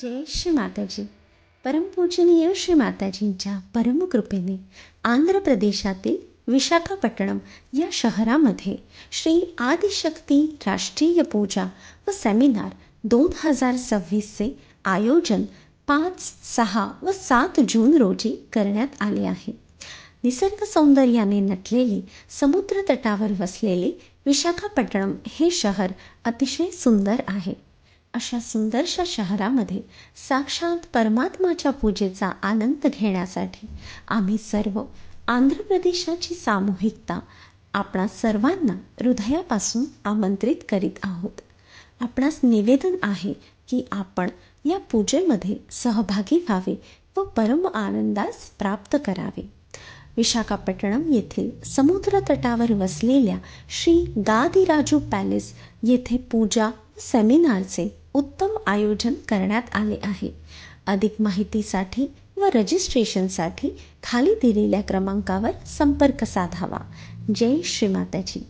जय श्री माताजी. परमपूजनीय श्री माताजींच्या परमकृपेने आंध्र प्रदेशातील विशाखापट्टणम या शहरामध्ये श्री आदिशक्ती राष्ट्रीय पूजा व सेमिनार 2026चे आयोजन 5, 6 व 7 जून रोजी करण्यात आले आहे. निसर्ग सौंदर्याने नटलेले समुद्रतटावर वसलेले विशाखापट्टणम हे शहर अतिशय सुंदर आहे. अशा सुंदरशा शहरामध्ये साक्षात परमात्माच्या पूजेचा आनंद घेण्यासाठी आम्ही सर्व आंध्र प्रदेशाची सामूहिकता आपणा सर्वांना हृदयापासून आमंत्रित करीत आहोत. आपणास निवेदन आहे की आपण या पूजेमध्ये सहभागी व्हावे व परम आनंदास प्राप्त करावे. विशाखापट्टणम येथील समुद्रतटावर वसलेल्या श्री गादिराजू पॅलेस येथे पूजा सेमिनारचे उत्तम आयोजन करण्यात आले आहे. अधिक माहितीसाठी व रजिस्ट्रेशनसाठी खाली दिलेल्या क्रमांकावर संपर्क साधावा. जय श्री माताजी.